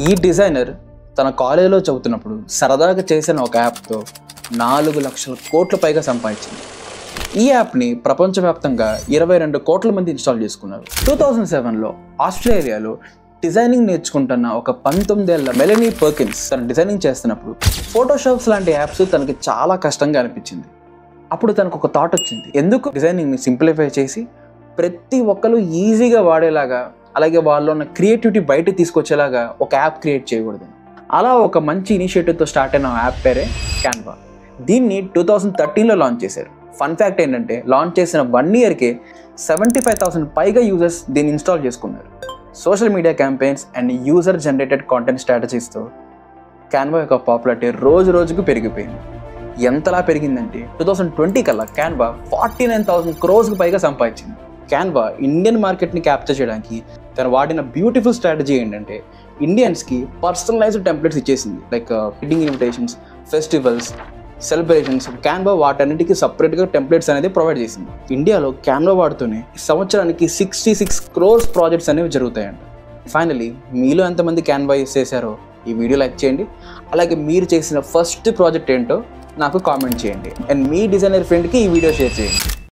ఈ డిజైనర్ తన కాలేజీలో చదువుతున్నప్పుడు సరదాగా చేసిన ఒక యాప్తో 4 లక్షల కోట్ల పైగా సంపాదించింది. ఈ యాప్ని ప్రపంచవ్యాప్తంగా 22 కోట్ల మంది ఇన్స్టాల్ చేసుకున్నారు. 2007లో ఆస్ట్రేలియాలో డిజైనింగ్ నేర్చుకుంటున్న ఒక 19 ఏళ్ల మెలనీ పర్కిన్స్ తన డిజైనింగ్ చేస్తున్నప్పుడు ఫోటోషాప్స్ లాంటి యాప్స్ తనకి చాలా కష్టంగా అనిపించింది. అప్పుడు తనకు ఒక థాట్ వచ్చింది, ఎందుకు డిజైనింగ్ని సింప్లిఫై చేసి ప్రతి ఒక్కరు ఈజీగా వాడేలాగా, అలాగే వాళ్ళలో ఉన్న క్రియేటివిటీ బయట తీసుకొచ్చేలాగా ఒక యాప్ క్రియేట్ చేయకూడదు. అలా ఒక మంచి ఇనిషియేటివ్తో స్టార్ట్ అయిన యాప్ పేరే క్యాన్వా. దీన్ని 2013లో లాంచ్ చేశారు. ఫన్ ఫ్యాక్ట్ ఏంటంటే లాంచ్ చేసిన 1 ఇయర్కే 75,000 పైగా యూజర్స్ దీన్ని ఇన్స్టాల్ చేసుకున్నారు. Social media campaigns and user generated content స్ట్రాటజీస్తో క్యాన్వా యొక్క పాపులారిటీ రోజు రోజుకు పెరిగిపోయింది. ఎంతలా పెరిగిందంటే 2020 కల్లా క్యాన్వా 49,000 crores పైగా సంపాదించింది. క్యాన్వా ఇండియన్ మార్కెట్ని క్యాప్చర్ చేయడానికి తను వాడిన బ్యూటిఫుల్ స్ట్రాటజీ ఏంటంటే ఇండియన్స్కి పర్సనలైజ్డ్ టెంప్లెట్స్ ఇచ్చేసింది. Like wedding invitations, festivals, celebrations, Canva వాటన్నిటికీ సపరేట్గా టెంప్లెట్స్ అనేది ప్రొవైడ్ చేసింది. ఇండియాలో క్యాన్వా వాడుతూనే సంవత్సరానికి 66 crores ప్రాజెక్ట్స్ అనేవి జరుగుతాయంట. ఫైనలీ మీలో ఎంతమంది క్యాన్వా యూస్ చేశారో ఈ వీడియో లైక్ చేయండి. అలాగే మీరు చేసిన ఫస్ట్ ప్రాజెక్ట్ ఏంటో నాకు కామెంట్ చేయండి. అండ్ మీ డిజైనర్ ఫ్రెండ్కి ఈ వీడియో షేర్ చేయండి.